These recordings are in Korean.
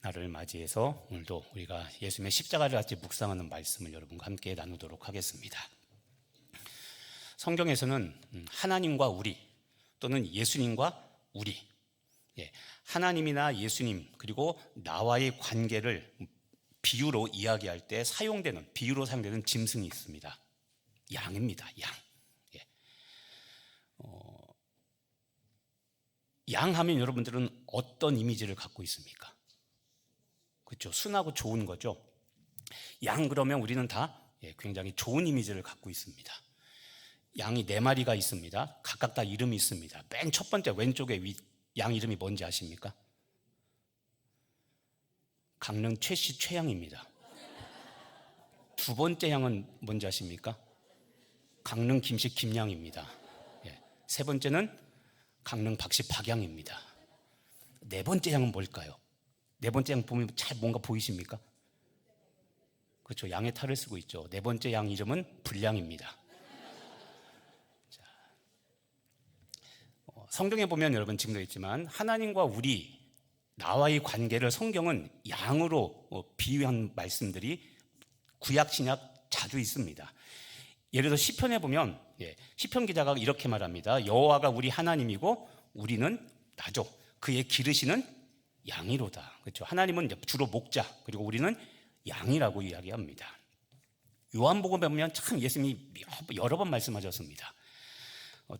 날을 맞이해서 오늘도 우리가 예수님의 십자가를 같이 묵상하는 말씀을 여러분과 함께 나누도록 하겠습니다. 성경에서는 하나님과 우리 또는 예수님과 우리, 하나님이나 예수님 그리고 나와의 관계를 비유로 이야기할 때 비유로 사용되는 짐승이 있습니다. 양입니다. 양. 양 하면 여러분들은 어떤 이미지를 갖고 있습니까? 그렇죠. 순하고 좋은 거죠. 양 그러면 우리는 다 굉장히 좋은 이미지를 갖고 있습니다. 양이 4마리가 있습니다. 각각 다 이름이 있습니다. 맨 첫 번째 왼쪽에 양 이름이 뭔지 아십니까? 강릉 최씨 최양입니다. 두 번째 양은 뭔지 아십니까? 강릉 김씨 김양입니다. 세 번째는 강릉 박씨 박양입니다. 네 번째 양은 뭘까요? 네 번째 양 보면 잘 뭔가 보이십니까? 그렇죠. 양의 탈을 쓰고 있죠. 네 번째 양 이름은 불량입니다. 자, 성경에 보면 여러분 지금도 있지만 하나님과 우리 나와의 관계를 성경은 양으로 비유한 말씀들이 구약 신약 자주 있습니다. 예를 들어 시편에 보면 시편 기자가 이렇게 말합니다. 여호와가 우리 하나님이고 우리는 나죠. 그의 기르시는 양이로다. 그렇죠. 하나님은 주로 목자, 그리고 우리는 양이라고 이야기합니다. 요한복음에 보면 참 예수님이 여러 번 말씀하셨습니다.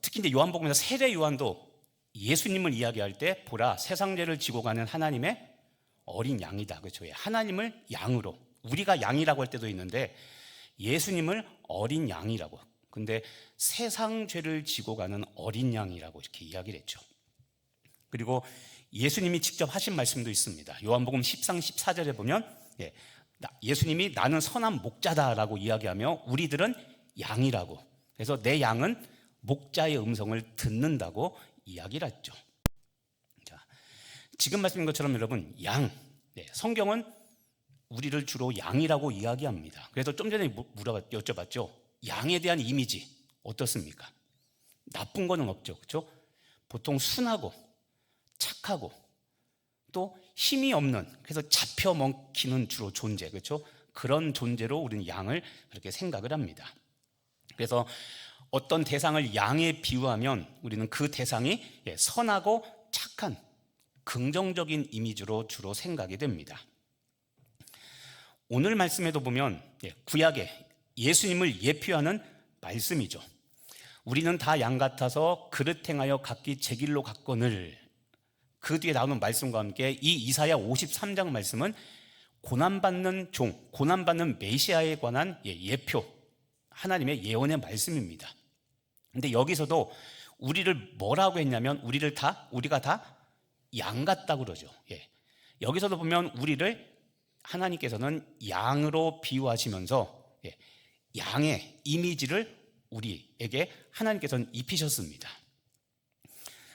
특히 이제 요한복음에서 세례 요한도 예수님을 이야기할 때 보라 세상 죄를 지고 가는 하나님의 어린 양이다. 그렇죠. 하나님을 양으로, 우리가 양이라고 할 때도 있는데 예수님을 어린 양이라고. 근데 세상 죄를 지고 가는 어린 양이라고 이렇게 이야기를 했죠. 그리고 예수님이 직접 하신 말씀도 있습니다. 요한복음 10장 14절에 보면 예수님이 나는 선한 목자다라고 이야기하며 우리들은 양이라고. 그래서 내 양은 목자의 음성을 듣는다고 이야기를 했죠. 자, 지금 말씀인 것처럼 여러분 양, 성경은 우리를 주로 양이라고 이야기합니다. 그래서 좀 전에 여쭤봤죠. 양에 대한 이미지 어떻습니까? 나쁜 거는 없죠. 그렇죠? 보통 순하고 착하고 또 힘이 없는, 그래서 잡혀 먹히는 주로 존재, 그렇죠? 그런 존재로 우리는 양을 그렇게 생각을 합니다. 그래서 어떤 대상을 양에 비유하면 우리는 그 대상이 선하고 착한 긍정적인 이미지로 주로 생각이 됩니다. 오늘 말씀에도 보면 구약에 예수님을 예표하는 말씀이죠. 우리는 다 양 같아서 그릇 행하여 각기 제 길로 갔거늘. 그 뒤에 나오는 말씀과 함께 이 이사야 53장 말씀은 고난받는 종, 고난받는 메시아에 관한 예표, 하나님의 예언의 말씀입니다. 근데 여기서도 우리를 뭐라고 했냐면 우리가 다 양 같다고 그러죠. 여기서도 보면 우리를 하나님께서는 양으로 비유하시면서 양의 이미지를 우리에게 하나님께서는 입히셨습니다.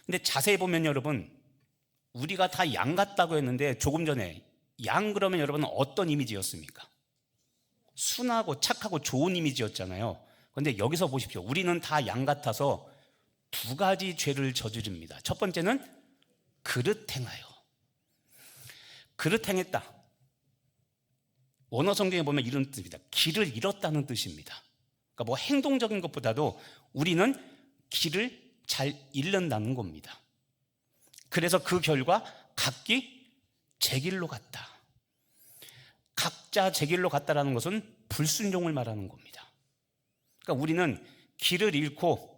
근데 자세히 보면 여러분 우리가 다 양 같다고 했는데 조금 전에 양 그러면 여러분은 어떤 이미지였습니까? 순하고 착하고 좋은 이미지였잖아요. 그런데 여기서 보십시오. 우리는 다 양 같아서 두 가지 죄를 저지릅니다. 첫 번째는 그릇 행하여. 그릇 행했다. 원어 성경에 보면 이런 뜻입니다. 길을 잃었다는 뜻입니다. 그러니까 뭐 행동적인 것보다도 우리는 길을 잘 잃는다는 겁니다. 그래서 그 결과 각기 제 길로 갔다. 각자 제 길로 갔다라는 것은 불순종을 말하는 겁니다. 그러니까 우리는 길을 잃고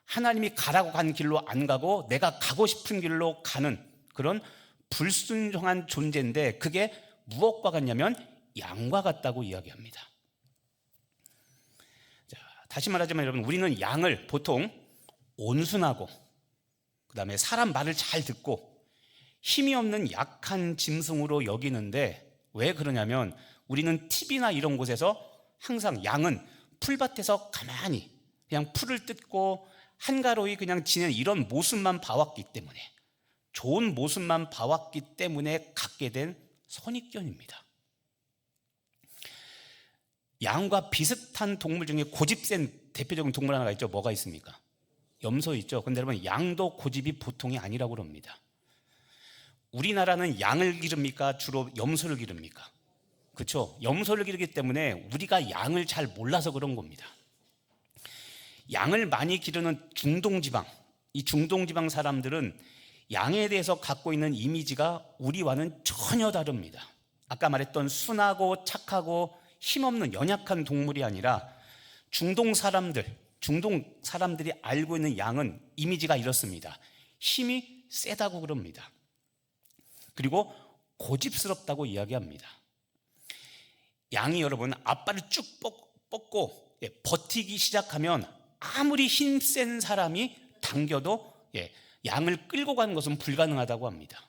하나님이 가라고 간 길로 안 가고 내가 가고 싶은 길로 가는 그런 불순종한 존재인데 그게 무엇과 같냐면 양과 같다고 이야기합니다. 자, 다시 말하자면 여러분 우리는 양을 보통 온순하고 그 다음에 사람 말을 잘 듣고 힘이 없는 약한 짐승으로 여기는데 왜 그러냐면 우리는 TV나 이런 곳에서 항상 양은 풀밭에서 가만히 그냥 풀을 뜯고 한가로이 그냥 지내는 이런 모습만 봐왔기 때문에 좋은 모습만 봐왔기 때문에 갖게 된 선입견입니다. 양과 비슷한 동물 중에 고집센 대표적인 동물 하나가 있죠. 뭐가 있습니까? 염소 있죠. 근데 여러분 양도 고집이 보통이 아니라고 그럽니다. 우리나라는 양을 기릅니까? 주로 염소를 기릅니까? 그렇죠? 염소를 기르기 때문에 우리가 양을 잘 몰라서 그런 겁니다. 양을 많이 기르는 중동지방, 이 중동지방 사람들은 양에 대해서 갖고 있는 이미지가 우리와는 전혀 다릅니다. 아까 말했던 순하고 착하고 힘없는 연약한 동물이 아니라 중동 사람들이 알고 있는 양은 이미지가 이렇습니다. 힘이 세다고 그럽니다. 그리고 고집스럽다고 이야기합니다. 양이 여러분 앞발을 쭉 뻗고 버티기 시작하면 아무리 힘센 사람이 당겨도 양을 끌고 가는 것은 불가능하다고 합니다.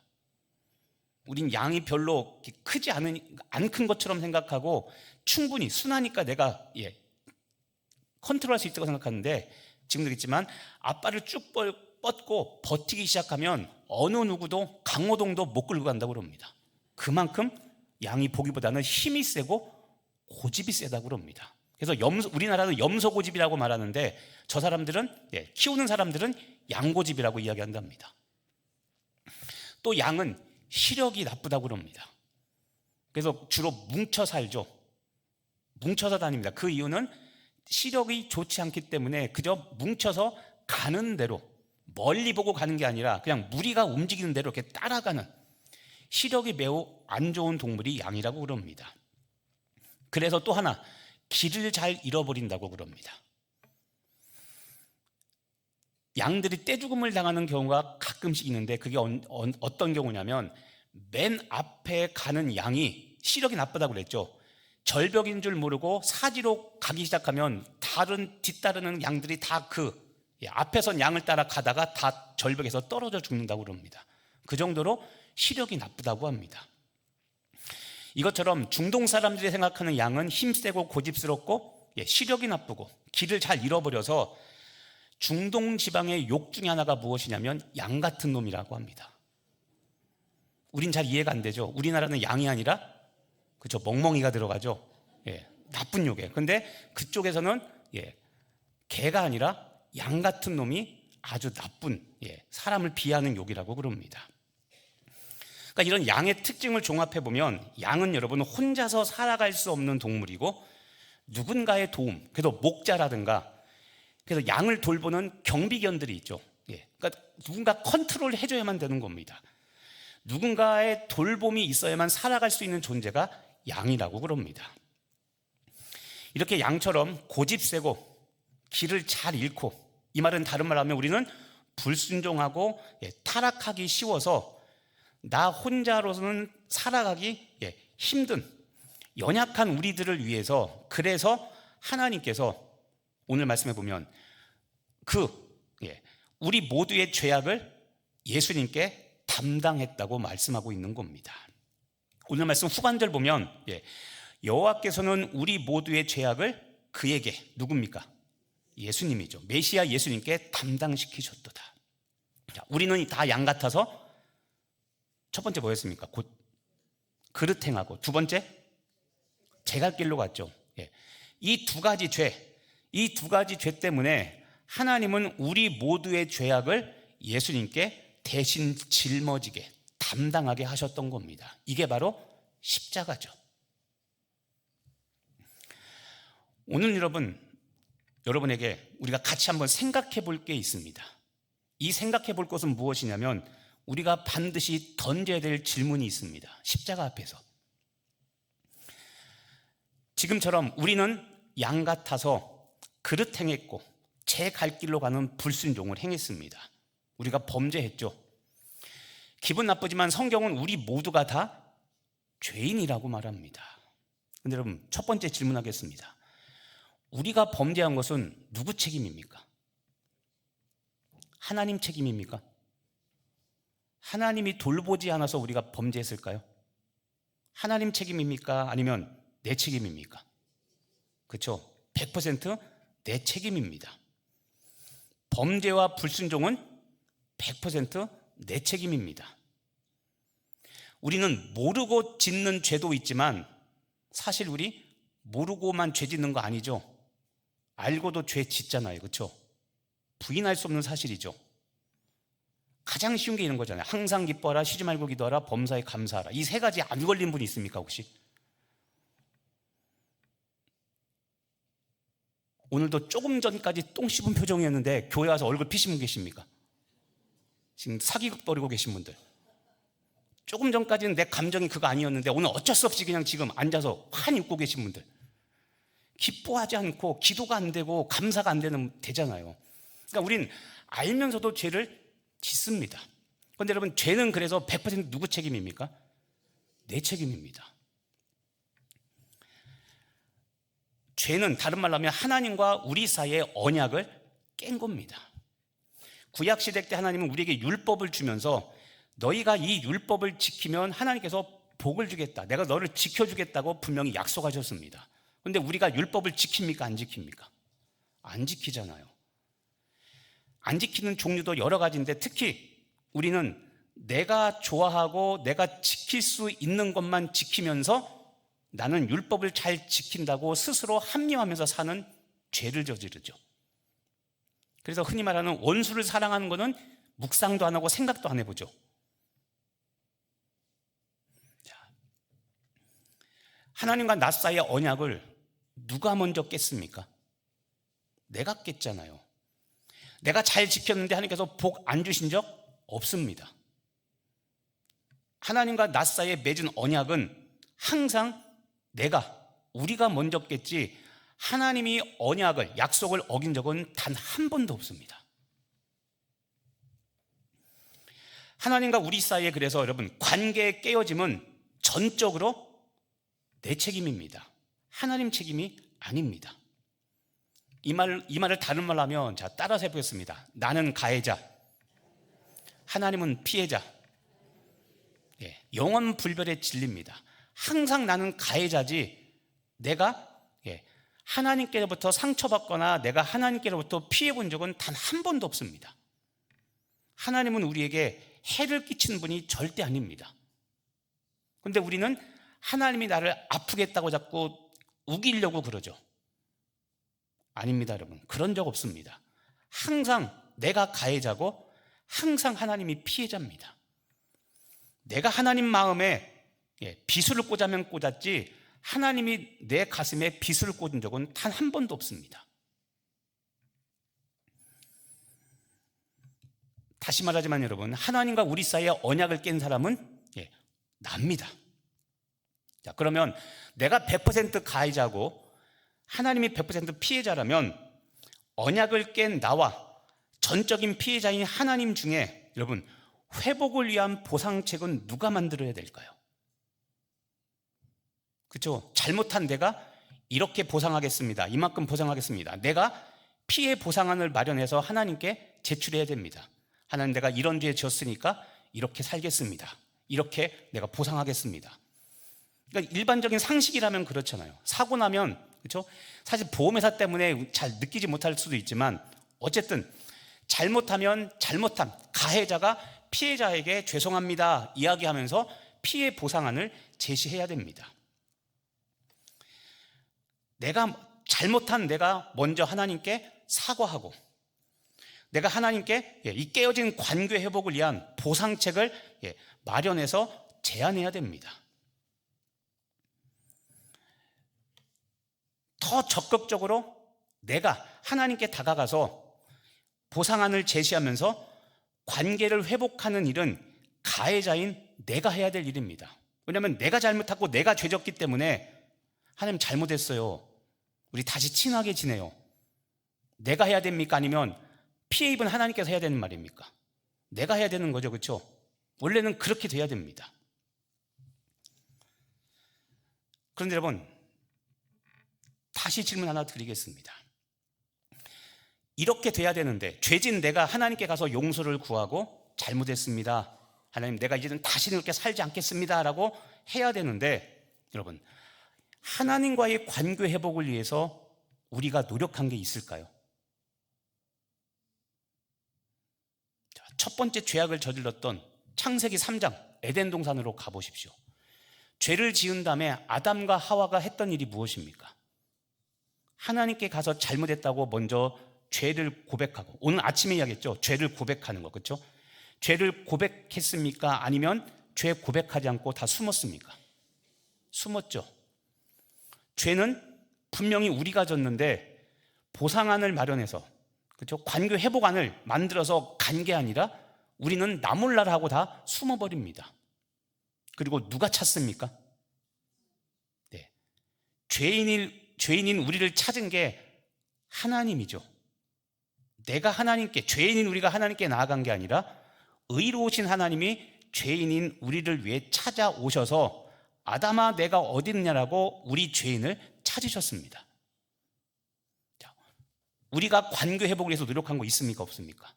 우린 양이 별로 크지 안 큰 것처럼 생각하고 충분히 순하니까 내가 컨트롤할 수 있다고 생각하는데, 지금도 있지만 앞발을 쭉 뻗고 버티기 시작하면 어느 누구도 강호동도 못 끌고 간다고 그럽니다. 그만큼 양이 보기보다는 힘이 세고 고집이 세다고 그럽니다. 그래서 우리나라는 염소고집이라고 말하는데 저 사람들은 키우는 사람들은 양고집이라고 이야기한답니다. 또 양은 시력이 나쁘다고 그럽니다. 그래서 주로 뭉쳐 살죠. 뭉쳐서 다닙니다. 그 이유는 시력이 좋지 않기 때문에 그저 뭉쳐서 가는 대로, 멀리 보고 가는 게 아니라 그냥 무리가 움직이는 대로 이렇게 따라가는, 시력이 매우 안 좋은 동물이 양이라고 그럽니다. 그래서 또 하나, 길을 잘 잃어버린다고 그럽니다. 양들이 떼죽음을 당하는 경우가 가끔씩 있는데 그게 어떤 경우냐면, 맨 앞에 가는 양이 시력이 나쁘다고 그랬죠. 절벽인 줄 모르고 사지로 가기 시작하면 뒤따르는 양들이 다 앞에선 양을 따라 가다가 다 절벽에서 떨어져 죽는다고 그럽니다. 그 정도로 시력이 나쁘다고 합니다. 이것처럼 중동 사람들이 생각하는 양은 힘세고 고집스럽고 시력이 나쁘고 길을 잘 잃어버려서 중동 지방의 욕 중에 하나가 무엇이냐면 양 같은 놈이라고 합니다. 우린 잘 이해가 안 되죠. 우리나라는 양이 아니라 그렇죠, 멍멍이가 들어가죠. 나쁜 욕에. 근데 그쪽에서는 개가 아니라 양 같은 놈이 아주 나쁜, 사람을 비하하는 욕이라고 그럽니다. 그러니까 이런 양의 특징을 종합해 보면 양은 여러분 혼자서 살아갈 수 없는 동물이고 누군가의 도움, 그래도 목자라든가, 그래서 양을 돌보는 경비견들이 있죠. 그러니까 누군가 컨트롤 해줘야만 되는 겁니다. 누군가의 돌봄이 있어야만 살아갈 수 있는 존재가 양이라고 그럽니다. 이렇게 양처럼 고집세고 길을 잘 잃고, 이 말은 다른 말로 하면 우리는 불순종하고 타락하기 쉬워서 나 혼자로서는 살아가기 힘든 연약한 우리들을 위해서, 그래서 하나님께서 오늘 말씀해 보면 우리 모두의 죄악을 예수님께 담당했다고 말씀하고 있는 겁니다. 오늘 말씀 후반절 보면 여호와께서는 우리 모두의 죄악을 그에게, 누굽니까? 예수님이죠. 메시아 예수님께 담당시키셨도다. 우리는 다 양 같아서 첫 번째 뭐였습니까? 곧 그릇 행하고, 두 번째 제갈 길로 갔죠. 이 두 가지 죄 때문에 하나님은 우리 모두의 죄악을 예수님께 대신 짊어지게 담당하게 하셨던 겁니다. 이게 바로 십자가죠. 오늘 여러분에게 우리가 같이 한번 생각해 볼 게 있습니다. 이 생각해 볼 것은 무엇이냐면 우리가 반드시 던져야 될 질문이 있습니다. 십자가 앞에서. 지금처럼 우리는 양 같아서 그릇 행했고 제 갈 길로 가는 불순종을 행했습니다. 우리가 범죄했죠. 기분 나쁘지만 성경은 우리 모두가 다 죄인이라고 말합니다. 근데 여러분, 첫 번째 질문하겠습니다. 우리가 범죄한 것은 누구 책임입니까? 하나님 책임입니까? 하나님이 돌보지 않아서 우리가 범죄했을까요? 하나님 책임입니까? 아니면 내 책임입니까? 그렇죠? 100% 내 책임입니다. 범죄와 불순종은 100% 내 책임입니다. 우리는 모르고 짓는 죄도 있지만 사실 우리 모르고만 죄 짓는 거 아니죠. 알고도 죄 짓잖아요. 그렇죠? 부인할 수 없는 사실이죠. 가장 쉬운 게 이런 거잖아요. 항상 기뻐하라, 쉬지 말고 기도하라, 범사에 감사하라. 이 세 가지 안 걸린 분이 있습니까 혹시? 오늘도 조금 전까지 똥 씹은 표정이었는데 교회 와서 얼굴 피신 분 계십니까? 지금 사기극 벌이고 계신 분들. 조금 전까지는 내 감정이 그거 아니었는데 오늘 어쩔 수 없이 그냥 지금 앉아서 환히 웃고 계신 분들. 기뻐하지 않고 기도가 안 되고 감사가 안 되잖아요. 그러니까 우린 알면서도 죄를 짓습니다. 그런데 여러분, 죄는 그래서 100% 누구 책임입니까? 내 책임입니다. 죄는 다른 말로 하면 하나님과 우리 사이의 언약을 깬 겁니다. 구약시대 때 하나님은 우리에게 율법을 주면서 너희가 이 율법을 지키면 하나님께서 복을 주겠다, 내가 너를 지켜주겠다고 분명히 약속하셨습니다. 그런데 우리가 율법을 지킵니까? 안 지킵니까? 안 지키잖아요. 안 지키는 종류도 여러 가지인데 특히 우리는 내가 좋아하고 내가 지킬 수 있는 것만 지키면서 나는 율법을 잘 지킨다고 스스로 합리화하면서 사는 죄를 저지르죠. 그래서 흔히 말하는 원수를 사랑하는 것은 묵상도 안 하고 생각도 안 해보죠. 하나님과 나 사이의 언약을 누가 먼저 깼습니까? 내가 깼잖아요. 내가 잘 지켰는데 하나님께서 복 안 주신 적 없습니다. 하나님과 나 사이에 맺은 언약은 항상 우리가 먼저 깼지 하나님이 언약을, 약속을 어긴 적은 단 한 번도 없습니다. 하나님과 우리 사이에 그래서 여러분, 관계의 깨어짐은 전적으로 내 책임입니다. 하나님 책임이 아닙니다. 이 말을 다른 말로 하면, 자, 따라서 해보겠습니다. 나는 가해자, 하나님은 피해자. 영원 불멸의 진리입니다. 항상 나는 가해자지 내가 하나님께로부터 상처받거나 내가 하나님께로부터 피해본 적은 단 한 번도 없습니다. 하나님은 우리에게 해를 끼치는 분이 절대 아닙니다. 그런데 우리는 하나님이 나를 아프겠다고 자꾸 우기려고 그러죠. 아닙니다, 여러분. 그런 적 없습니다. 항상 내가 가해자고 항상 하나님이 피해자입니다. 내가 하나님 마음에 비수를 꽂으면 꽂았지 하나님이 내 가슴에 비수를 꽂은 적은 단 한 번도 없습니다. 다시 말하지만 여러분, 하나님과 우리 사이에 언약을 깬 사람은 납니다. 자, 그러면 내가 100% 가해자고 하나님이 100% 피해자라면 언약을 깬 나와 전적인 피해자인 하나님 중에 여러분, 회복을 위한 보상책은 누가 만들어야 될까요? 그렇죠? 잘못한 내가 이렇게 보상하겠습니다. 이만큼 보상하겠습니다. 내가 피해 보상안을 마련해서 하나님께 제출해야 됩니다. 하나님, 내가 이런 죄 지었으니까 이렇게 살겠습니다. 이렇게 내가 보상하겠습니다. 그러니까 일반적인 상식이라면 그렇잖아요. 사고 나면, 그렇죠? 사실 보험회사 때문에 잘 느끼지 못할 수도 있지만 어쨌든 잘못하면 잘못한 가해자가 피해자에게 죄송합니다 이야기하면서 피해 보상안을 제시해야 됩니다. 잘못한 내가 먼저 하나님께 사과하고 내가 하나님께 이 깨어진 관계 회복을 위한 보상책을 마련해서 제안해야 됩니다. 더 적극적으로 내가 하나님께 다가가서 보상안을 제시하면서 관계를 회복하는 일은 가해자인 내가 해야 될 일입니다. 왜냐하면 내가 잘못하고 내가 죄졌기 때문에 하나님 잘못했어요, 우리 다시 친하게 지내요, 내가 해야 됩니까? 아니면 피해 입은 하나님께서 해야 되는 말입니까? 내가 해야 되는 거죠, 그렇죠? 원래는 그렇게 돼야 됩니다. 그런데 여러분, 다시 질문 하나 드리겠습니다. 이렇게 돼야 되는데 죄진 내가 하나님께 가서 용서를 구하고 잘못했습니다, 하나님 내가 이제는 다시는 그렇게 살지 않겠습니다 라고 해야 되는데 여러분, 하나님과의 관계 회복을 위해서 우리가 노력한 게 있을까요? 첫 번째 죄악을 저질렀던 창세기 3장 에덴 동산으로 가보십시오. 죄를 지은 다음에 아담과 하와가 했던 일이 무엇입니까? 하나님께 가서 잘못했다고 먼저 죄를 고백하고, 오늘 아침에 이야기했죠. 죄를 고백하는 거, 그렇죠? 죄를 고백했습니까? 아니면 죄 고백하지 않고 다 숨었습니까? 숨었죠. 죄는 분명히 우리가 졌는데 보상안을 마련해서, 그렇죠? 관계 회복안을 만들어서 간 게 아니라 우리는 나 몰라라 하고 다 숨어버립니다. 그리고 누가 찾습니까? 네. 죄인인 우리를 찾은 게 하나님이죠. 내가 하나님께, 죄인인 우리가 하나님께 나아간 게 아니라 의로우신 하나님이 죄인인 우리를 위해 찾아오셔서 아담아 내가 어디 있느냐라고 우리 죄인을 찾으셨습니다. 자, 우리가 관계 회복을 위해서 노력한 거 있습니까? 없습니까?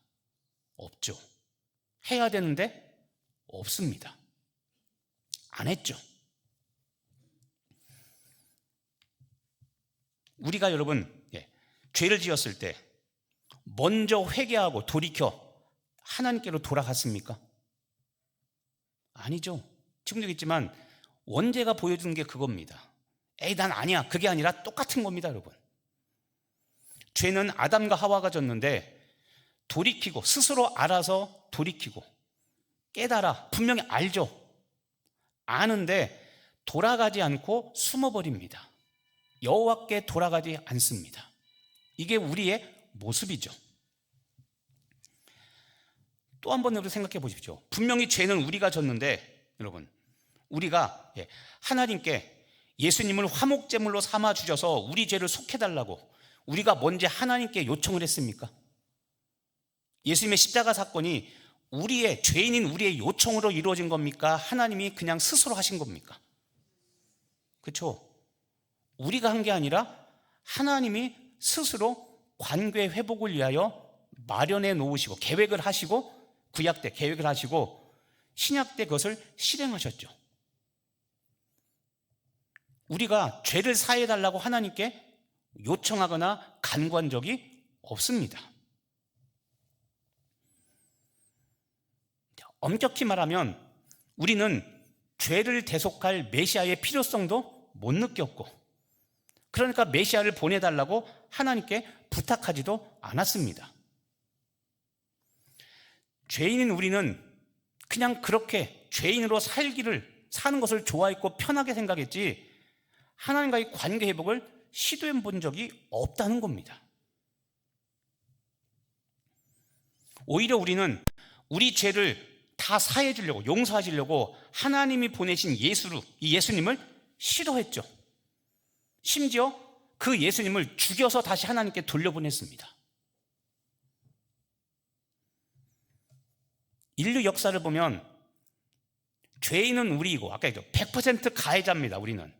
없죠. 해야 되는데 없습니다. 안 했죠. 우리가 여러분 죄를 지었을 때 먼저 회개하고 돌이켜 하나님께로 돌아갔습니까? 아니죠. 지금도 있지만 원죄가 보여주는 게 그겁니다. 에이 난 아니야. 그게 아니라 똑같은 겁니다, 여러분. 죄는 아담과 하와가 졌는데 돌이키고, 스스로 알아서 돌이키고, 깨달아, 분명히 알죠. 아는데 돌아가지 않고 숨어버립니다. 여호와께 돌아가지 않습니다. 이게 우리의 모습이죠. 또 한 번 여러분 생각해 보십시오. 분명히 죄는 우리가 졌는데 여러분, 우리가 하나님께 예수님을 화목제물로 삼아 주셔서 우리 죄를 속해달라고 우리가 먼저 하나님께 요청을 했습니까? 예수님의 십자가 사건이 우리의, 죄인인 우리의 요청으로 이루어진 겁니까? 하나님이 그냥 스스로 하신 겁니까? 그렇죠? 우리가 한 게 아니라 하나님이 스스로 관계 회복을 위하여 마련해 놓으시고 계획을 하시고, 구약 때 계획을 하시고 신약 때 그것을 실행하셨죠. 우리가 죄를 사해 달라고 하나님께 요청하거나 간구한 적이 없습니다. 엄격히 말하면 우리는 죄를 대속할 메시아의 필요성도 못 느꼈고, 그러니까 메시아를 보내달라고 하나님께 부탁하지도 않았습니다. 죄인인 우리는 그냥 그렇게 죄인으로 사는 것을 좋아했고 편하게 생각했지 하나님과의 관계 회복을 시도해 본 적이 없다는 겁니다. 오히려 우리는 우리 죄를 다 사해 주려고, 용서해 주려고 하나님이 보내신 이 예수님을 싫어했죠. 심지어 그 예수님을 죽여서 다시 하나님께 돌려보냈습니다. 인류 역사를 보면 죄인은 우리이고, 아까 얘기했죠. 100% 가해자입니다, 우리는.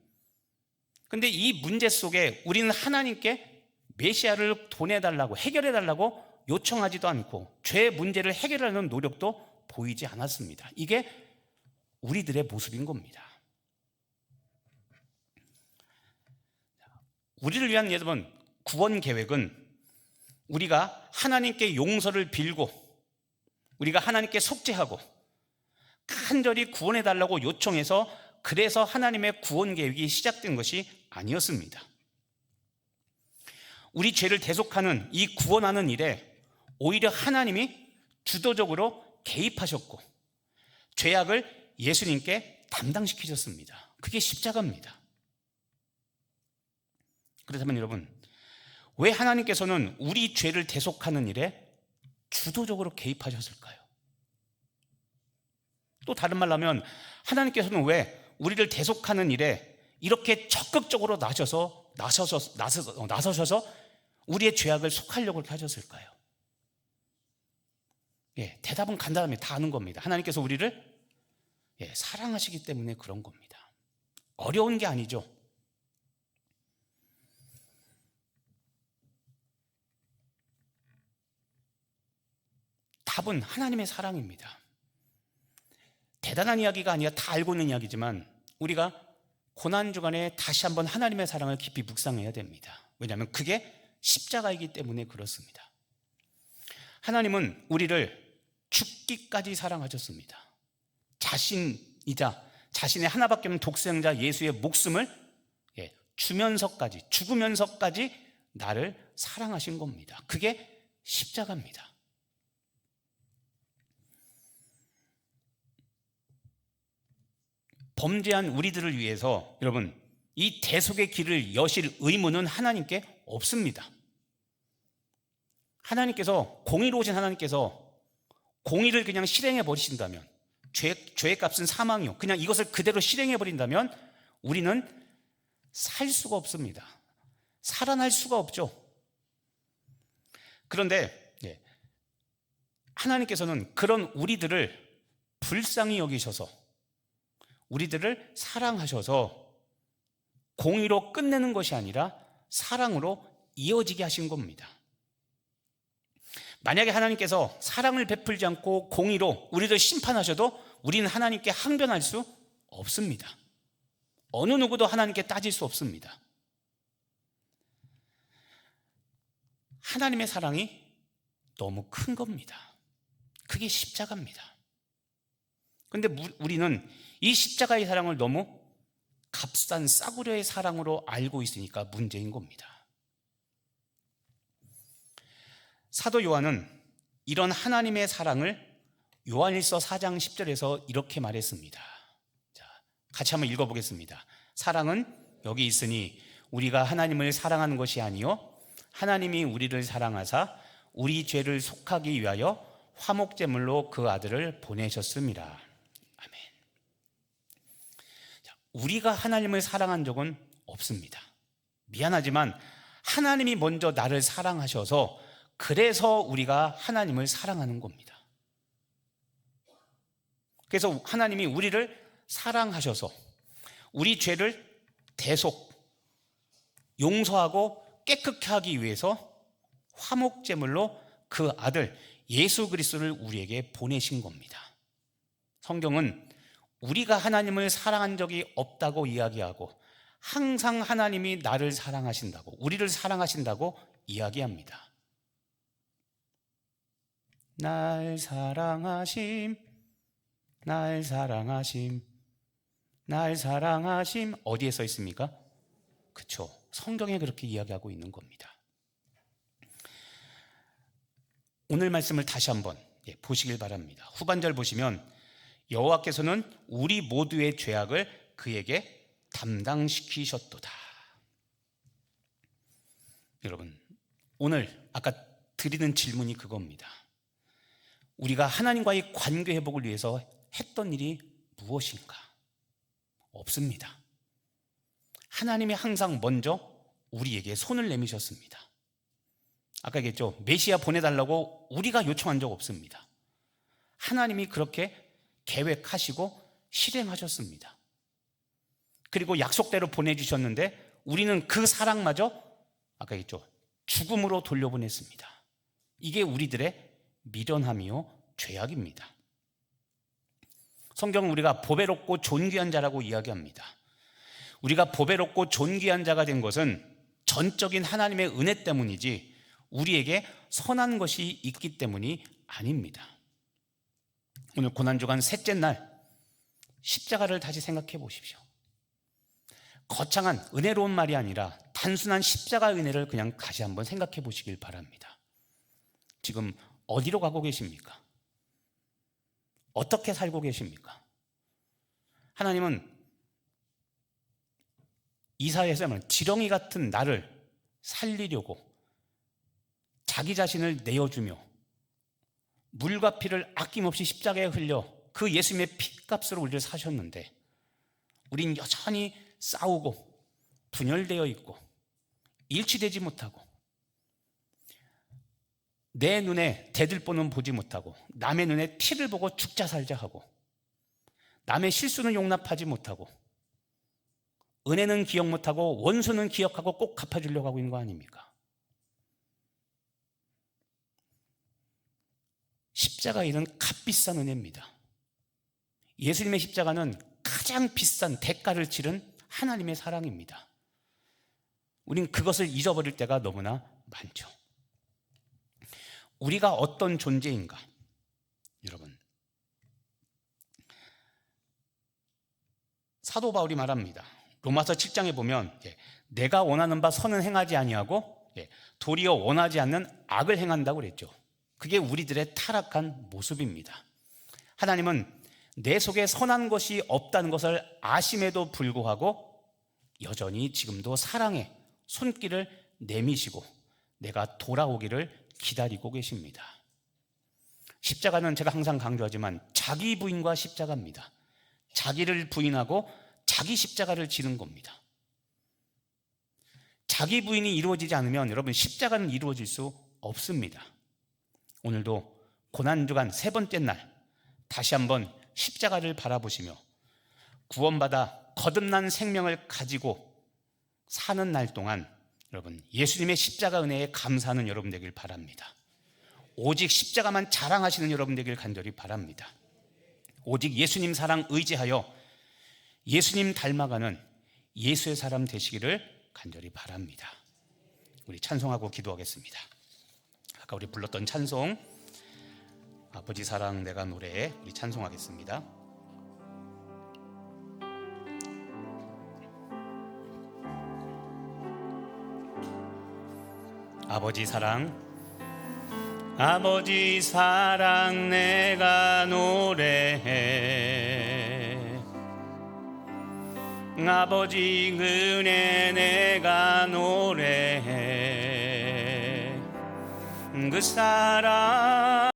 근데 이 문제 속에 우리는 하나님께 메시아를 보내달라고, 해결해달라고 요청하지도 않고 죄 문제를 해결하는 노력도 보이지 않았습니다. 이게 우리들의 모습인 겁니다. 우리를 위한 여러분 구원 계획은 우리가 하나님께 용서를 빌고, 우리가 하나님께 속죄하고 간절히 구원해 달라고 요청해서, 그래서 하나님의 구원 계획이 시작된 것이 아니었습니다. 우리 죄를 대속하는 이 구원하는 일에 오히려 하나님이 주도적으로 개입하셨고 죄악을 예수님께 담당시키셨습니다. 그게 십자가입니다. 그렇다면 여러분, 왜 하나님께서는 우리 죄를 대속하는 일에 주도적으로 개입하셨을까요? 또 다른 말로 하면 하나님께서는 왜 우리를 대속하는 일에 이렇게 적극적으로 나서셔서 우리의 죄악을 속하려고 그렇게 하셨을까요? 대답은 간단합니다. 다 아는 겁니다. 하나님께서 우리를 사랑하시기 때문에 그런 겁니다. 어려운 게 아니죠. 답은 하나님의 사랑입니다. 대단한 이야기가 아니라 다 알고 있는 이야기지만 우리가 고난주간에 다시 한번 하나님의 사랑을 깊이 묵상해야 됩니다. 왜냐하면 그게 십자가이기 때문에 그렇습니다. 하나님은 우리를 죽기까지 사랑하셨습니다. 자신이자 자신의 하나밖에 없는 독생자 예수의 목숨을 주면서까지, 죽으면서까지 나를 사랑하신 겁니다. 그게 십자가입니다. 범죄한 우리들을 위해서 여러분 이 대속의 길을 여실 의무는 하나님께 없습니다. 하나님께서 공의로우신 하나님께서 공의를 그냥 실행해 버리신다면 죄의 값은 사망이요 그냥 이것을 그대로 실행해 버린다면 우리는 살 수가 없습니다. 살아날 수가 없죠. 그런데 하나님께서는 그런 우리들을 불쌍히 여기셔서 우리들을 사랑하셔서 공의로 끝내는 것이 아니라 사랑으로 이어지게 하신 겁니다. 만약에 하나님께서 사랑을 베풀지 않고 공의로 우리를 심판하셔도 우리는 하나님께 항변할 수 없습니다. 어느 누구도 하나님께 따질 수 없습니다. 하나님의 사랑이 너무 큰 겁니다. 그게 십자가입니다. 그런데 우리는 이 십자가의 사랑을 너무 값싼 싸구려의 사랑으로 알고 있으니까 문제인 겁니다. 사도 요한은 이런 하나님의 사랑을 요한일서 4장 10절에서 이렇게 말했습니다. 자, 같이 한번 읽어보겠습니다. 사랑은 여기 있으니 우리가 하나님을 사랑하는 것이 아니요 하나님이 우리를 사랑하사 우리 죄를 속하기 위하여 화목제물로 그 아들을 보내셨습니다. 아멘. 자, 우리가 하나님을 사랑한 적은 없습니다. 미안하지만 하나님이 먼저 나를 사랑하셔서 그래서 우리가 하나님을 사랑하는 겁니다. 그래서 하나님이 우리를 사랑하셔서 우리 죄를 대속, 용서하고 깨끗하게 하기 위해서 화목제물로 그 아들 예수 그리스도를 우리에게 보내신 겁니다. 성경은 우리가 하나님을 사랑한 적이 없다고 이야기하고 항상 하나님이 나를 사랑하신다고, 우리를 사랑하신다고 이야기합니다. 날 사랑하심, 날 사랑하심, 날 사랑하심. 어디에 써 있습니까? 그렇죠. 성경에 그렇게 이야기하고 있는 겁니다. 오늘 말씀을 다시 한번 보시길 바랍니다. 후반절 보시면 여호와께서는 우리 모두의 죄악을 그에게 담당시키셨도다. 여러분, 오늘 아까 드리는 질문이 그겁니다. 우리가 하나님과의 관계 회복을 위해서 했던 일이 무엇인가? 없습니다. 하나님이 항상 먼저 우리에게 손을 내미셨습니다. 아까 얘기했죠. 메시아 보내달라고 우리가 요청한 적 없습니다. 하나님이 그렇게 계획하시고 실행하셨습니다. 그리고 약속대로 보내주셨는데 우리는 그 사랑마저 아까 얘기했죠. 죽음으로 돌려보냈습니다. 이게 우리들의 미련함이요 죄악입니다. 성경은 우리가 보배롭고 존귀한 자라고 이야기합니다. 우리가 보배롭고 존귀한 자가 된 것은 전적인 하나님의 은혜 때문이지 우리에게 선한 것이 있기 때문이 아닙니다. 오늘 고난주간 셋째 날 십자가를 다시 생각해 보십시오. 거창한 은혜로운 말이 아니라 단순한 십자가의 은혜를 그냥 다시 한번 생각해 보시길 바랍니다. 지금 어디로 가고 계십니까? 어떻게 살고 계십니까? 하나님은 이사야에서 지렁이 같은 나를 살리려고 자기 자신을 내어주며 물과 피를 아낌없이 십자가에 흘려 그 예수님의 피값으로 우리를 사셨는데 우린 여전히 싸우고 분열되어 있고 일치되지 못하고 내 눈에 대들보는 보지 못하고 남의 눈에 티를 보고 죽자 살자 하고 남의 실수는 용납하지 못하고 은혜는 기억 못하고 원수는 기억하고 꼭 갚아주려고 하고 있는 거 아닙니까? 십자가 일은 값비싼 은혜입니다. 예수님의 십자가는 가장 비싼 대가를 치른 하나님의 사랑입니다. 우린 그것을 잊어버릴 때가 너무나 많죠. 우리가 어떤 존재인가? 여러분, 사도 바울이 말합니다. 로마서 7장에 보면 내가 원하는 바 선은 행하지 아니하고 도리어 원하지 않는 악을 행한다고 그랬죠. 그게 우리들의 타락한 모습입니다. 하나님은 내 속에 선한 것이 없다는 것을 아심에도 불구하고 여전히 지금도 사랑의 손길을 내미시고 내가 돌아오기를 기다리고 계십니다. 십자가는 제가 항상 강조하지만 자기 부인과 십자가입니다. 자기를 부인하고 자기 십자가를 지는 겁니다. 자기 부인이 이루어지지 않으면 여러분 십자가는 이루어질 수 없습니다. 오늘도 고난주간 세 번째 날 다시 한번 십자가를 바라보시며 구원받아 거듭난 생명을 가지고 사는 날 동안 여러분 예수님의 십자가 은혜에 감사하는 여러분 되길 바랍니다. 오직 십자가만 자랑하시는 여러분 되길 간절히 바랍니다. 오직 예수님 사랑 의지하여 예수님 닮아가는 예수의 사람 되시기를 간절히 바랍니다. 우리 찬송하고 기도하겠습니다. 아까 우리 불렀던 찬송 아버지 사랑 내가 노래에 우리 찬송하겠습니다. 아버지 사랑 내가 노래해 아버지 은혜 내가 노래해 그 사랑